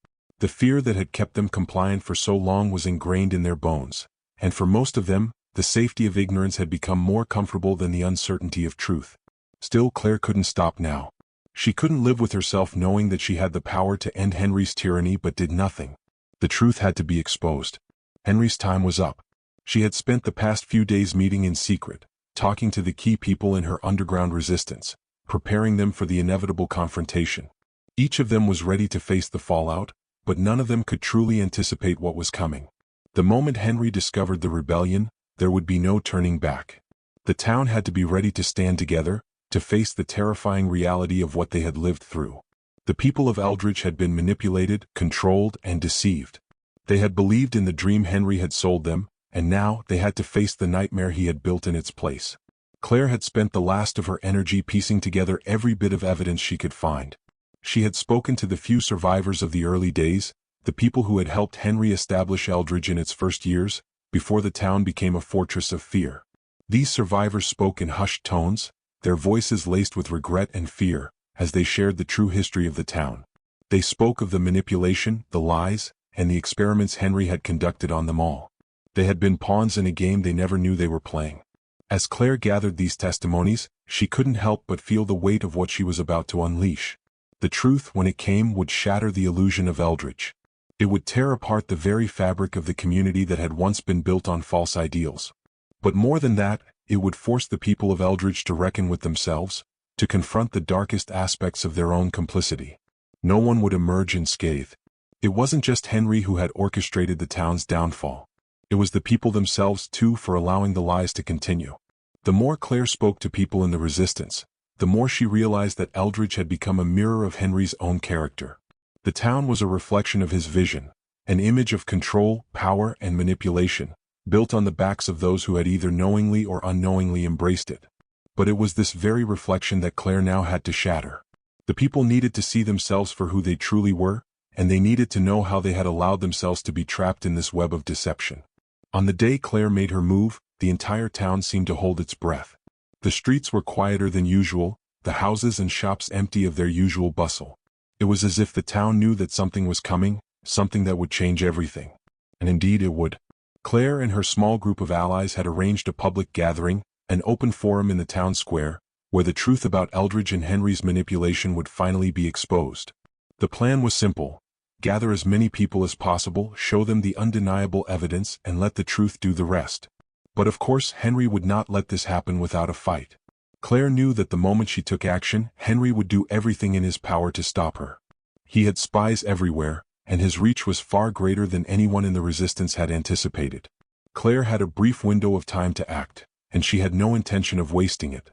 The fear that had kept them compliant for so long was ingrained in their bones, and for most of them, the safety of ignorance had become more comfortable than the uncertainty of truth. Still, Claire couldn't stop now. She couldn't live with herself knowing that she had the power to end Henry's tyranny but did nothing. The truth had to be exposed. Henry's time was up. She had spent the past few days meeting in secret, talking to the key people in her underground resistance, preparing them for the inevitable confrontation. Each of them was ready to face the fallout, but none of them could truly anticipate what was coming. The moment Henry discovered the rebellion, there would be no turning back. The town had to be ready to stand together, to face the terrifying reality of what they had lived through. The people of Eldridge had been manipulated, controlled, and deceived. They had believed in the dream Henry had sold them, and now they had to face the nightmare he had built in its place. Claire had spent the last of her energy piecing together every bit of evidence she could find. She had spoken to the few survivors of the early days, the people who had helped Henry establish Eldridge in its first years, before the town became a fortress of fear. These survivors spoke in hushed tones, their voices laced with regret and fear, as they shared the true history of the town. They spoke of the manipulation, the lies, and the experiments Henry had conducted on them all. They had been pawns in a game they never knew they were playing. As Claire gathered these testimonies, she couldn't help but feel the weight of what she was about to unleash. The truth, when it came, would shatter the illusion of Eldridge. It would tear apart the very fabric of the community that had once been built on false ideals. But more than that, it would force the people of Eldridge to reckon with themselves, to confront the darkest aspects of their own complicity. No one would emerge unscathed. It wasn't just Henry who had orchestrated the town's downfall. It was the people themselves too for allowing the lies to continue. The more Claire spoke to people in the resistance, the more she realized that Eldridge had become a mirror of Henry's own character. The town was a reflection of his vision, an image of control, power, and manipulation, built on the backs of those who had either knowingly or unknowingly embraced it. But it was this very reflection that Claire now had to shatter. The people needed to see themselves for who they truly were, and they needed to know how they had allowed themselves to be trapped in this web of deception. On the day Claire made her move, the entire town seemed to hold its breath. The streets were quieter than usual, the houses and shops empty of their usual bustle. It was as if the town knew that something was coming, something that would change everything. And indeed it would. Claire and her small group of allies had arranged a public gathering, an open forum in the town square, where the truth about Eldridge and Henry's manipulation would finally be exposed. The plan was simple. Gather as many people as possible, show them the undeniable evidence, and let the truth do the rest. But of course, Henry would not let this happen without a fight. Claire knew that the moment she took action, Henry would do everything in his power to stop her. He had spies everywhere, and his reach was far greater than anyone in the resistance had anticipated. Claire had a brief window of time to act, and she had no intention of wasting it.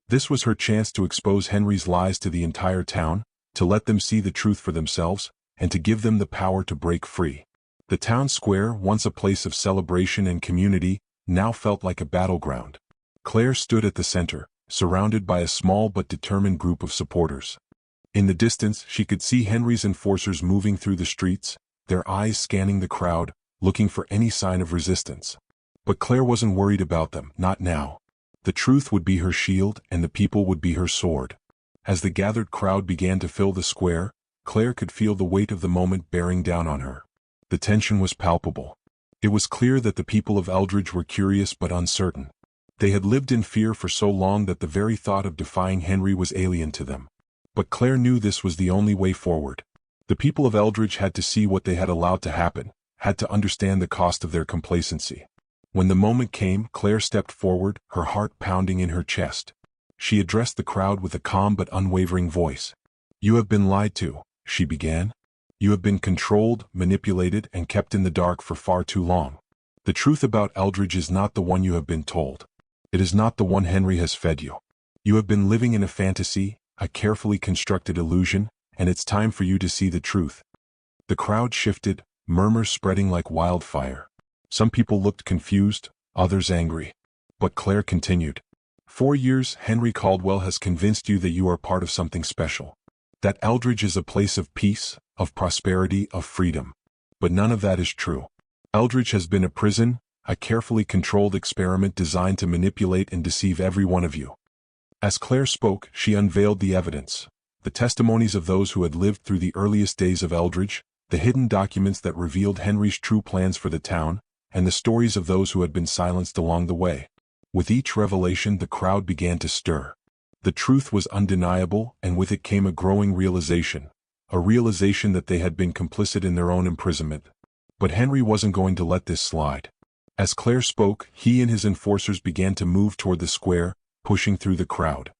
This was her chance to expose Henry's lies to the entire town, to let them see the truth for themselves, and to give them the power to break free. The town square, once a place of celebration and community, now felt like a battleground. Claire stood at the center, surrounded by a small but determined group of supporters. In the distance, she could see Henry's enforcers moving through the streets, their eyes scanning the crowd, looking for any sign of resistance. But Claire wasn't worried about them, not now. The truth would be her shield, and the people would be her sword. As the gathered crowd began to fill the square, Claire could feel the weight of the moment bearing down on her. The tension was palpable. It was clear that the people of Eldridge were curious but uncertain. They had lived in fear for so long that the very thought of defying Henry was alien to them. But Claire knew this was the only way forward. The people of Eldridge had to see what they had allowed to happen, had to understand the cost of their complacency. When the moment came, Claire stepped forward, her heart pounding in her chest. She addressed the crowd with a calm but unwavering voice. "You have been lied to," she began. "You have been controlled, manipulated, and kept in the dark for far too long. The truth about Eldridge is not the one you have been told. It is not the one Henry has fed you. You have been living in a fantasy, a carefully constructed illusion, and it's time for you to see the truth." The crowd shifted, murmurs spreading like wildfire. Some people looked confused, others angry. But Claire continued. "For years, Henry Caldwell has convinced you that you are part of something special. That Eldridge is a place of peace, of prosperity, of freedom. But none of that is true. Eldridge has been a prison, a carefully controlled experiment designed to manipulate and deceive every one of you." As Claire spoke, she unveiled the evidence. The testimonies of those who had lived through the earliest days of Eldridge, the hidden documents that revealed Henry's true plans for the town, and the stories of those who had been silenced along the way. With each revelation, the crowd began to stir. The truth was undeniable, and with it came a growing realization that they had been complicit in their own imprisonment. But Henry wasn't going to let this slide. As Claire spoke, he and his enforcers began to move toward the square, pushing through the crowd.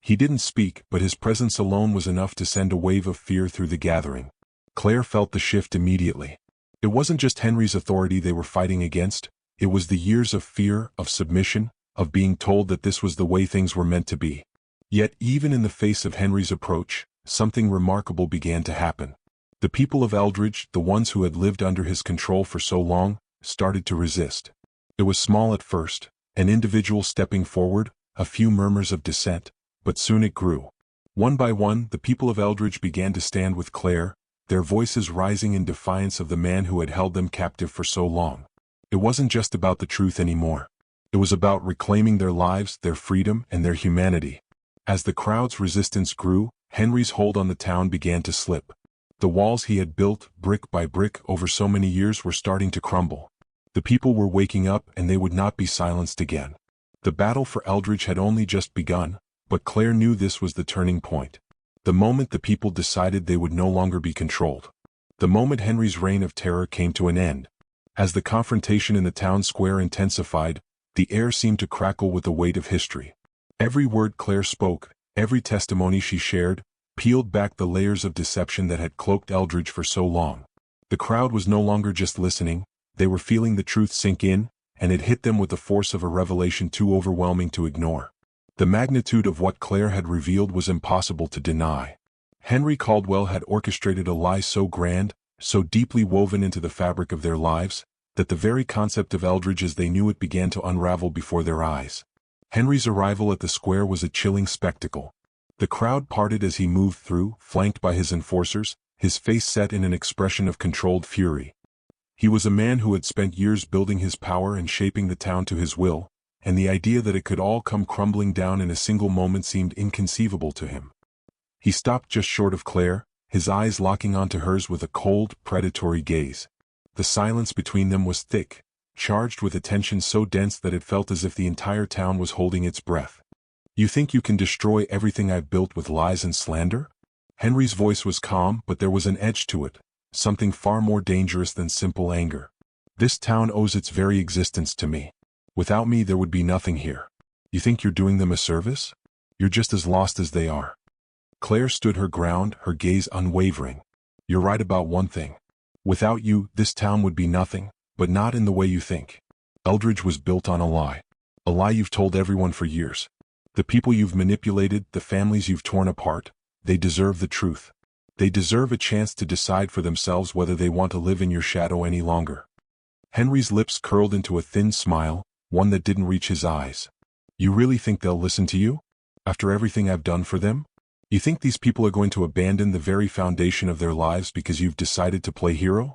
He didn't speak, but his presence alone was enough to send a wave of fear through the gathering. Claire felt the shift immediately. It wasn't just Henry's authority they were fighting against, it was the years of fear, of submission, of being told that this was the way things were meant to be. Yet even in the face of Henry's approach, something remarkable began to happen. The people of Eldridge, the ones who had lived under his control for so long, started to resist. It was small at first, an individual stepping forward, a few murmurs of dissent, but soon it grew. One by one, the people of Eldridge began to stand with Claire, their voices rising in defiance of the man who had held them captive for so long. It wasn't just about the truth anymore. It was about reclaiming their lives, their freedom, and their humanity. As the crowd's resistance grew, Henry's hold on the town began to slip. The walls he had built, brick by brick, over so many years were starting to crumble. The people were waking up, and they would not be silenced again. The battle for Eldridge had only just begun, but Claire knew this was the turning point. The moment the people decided they would no longer be controlled. The moment Henry's reign of terror came to an end. As the confrontation in the town square intensified, the air seemed to crackle with the weight of history. Every word Claire spoke, every testimony she shared, peeled back the layers of deception that had cloaked Eldridge for so long. The crowd was no longer just listening, they were feeling the truth sink in, and it hit them with the force of a revelation too overwhelming to ignore. The magnitude of what Claire had revealed was impossible to deny. Henry Caldwell had orchestrated a lie so grand, so deeply woven into the fabric of their lives, that the very concept of Eldridge as they knew it began to unravel before their eyes. Henry's arrival at the square was a chilling spectacle. The crowd parted as he moved through, flanked by his enforcers, his face set in an expression of controlled fury. He was a man who had spent years building his power and shaping the town to his will, and the idea that it could all come crumbling down in a single moment seemed inconceivable to him. He stopped just short of Claire, his eyes locking onto hers with a cold, predatory gaze. The silence between them was thick, charged with a tension so dense that it felt as if the entire town was holding its breath. "You think you can destroy everything I've built with lies and slander?" Henry's voice was calm, but there was an edge to it, something far more dangerous than simple anger. "This town owes its very existence to me. Without me there would be nothing here. You think you're doing them a service? You're just as lost as they are." Claire stood her ground, her gaze unwavering. "You're right about one thing. Without you, this town would be nothing, but not in the way you think. Eldridge was built on a lie you've told everyone for years. The people you've manipulated, the families you've torn apart, they deserve the truth. They deserve a chance to decide for themselves whether they want to live in your shadow any longer." Henry's lips curled into a thin smile, one that didn't reach his eyes. "You really think they'll listen to you? After everything I've done for them?" You think these people are going to abandon the very foundation of their lives because you've decided to play hero?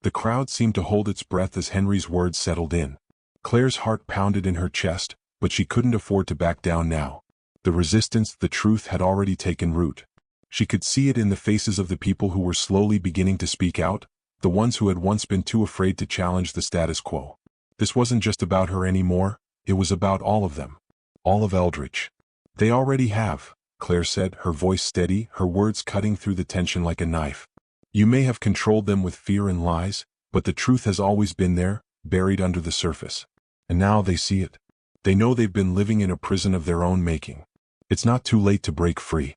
The crowd seemed to hold its breath as Henry's words settled in. Claire's heart pounded in her chest, but she couldn't afford to back down now. The resistance, the truth had already taken root. She could see it in the faces of the people who were slowly beginning to speak out, the ones who had once been too afraid to challenge the status quo. This wasn't just about her anymore, it was about all of them. All of Eldridge. They already have, Claire said, her voice steady, her words cutting through the tension like a knife. You may have controlled them with fear and lies, but the truth has always been there, buried under the surface. And now they see it. They know they've been living in a prison of their own making. It's not too late to break free.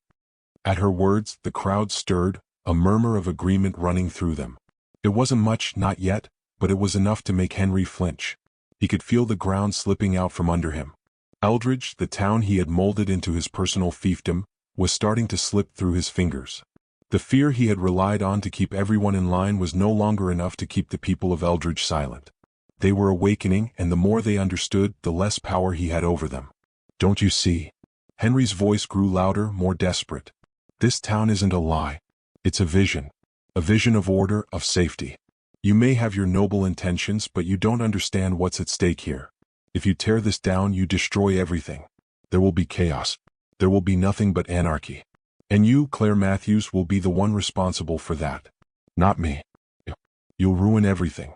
At her words, the crowd stirred, a murmur of agreement running through them. It wasn't much, not yet, but it was enough to make Henry flinch. He could feel the ground slipping out from under him. Eldridge, the town he had molded into his personal fiefdom, was starting to slip through his fingers. The fear he had relied on to keep everyone in line was no longer enough to keep the people of Eldridge silent. They were awakening, and the more they understood, the less power he had over them. Don't you see? Henry's voice grew louder, more desperate. This town isn't a lie. It's a vision. A vision of order, of safety. You may have your noble intentions, but you don't understand what's at stake here. If you tear this down, you destroy everything. There will be chaos. There will be nothing but anarchy. And you, Claire Matthews, will be the one responsible for that. Not me. You'll ruin everything.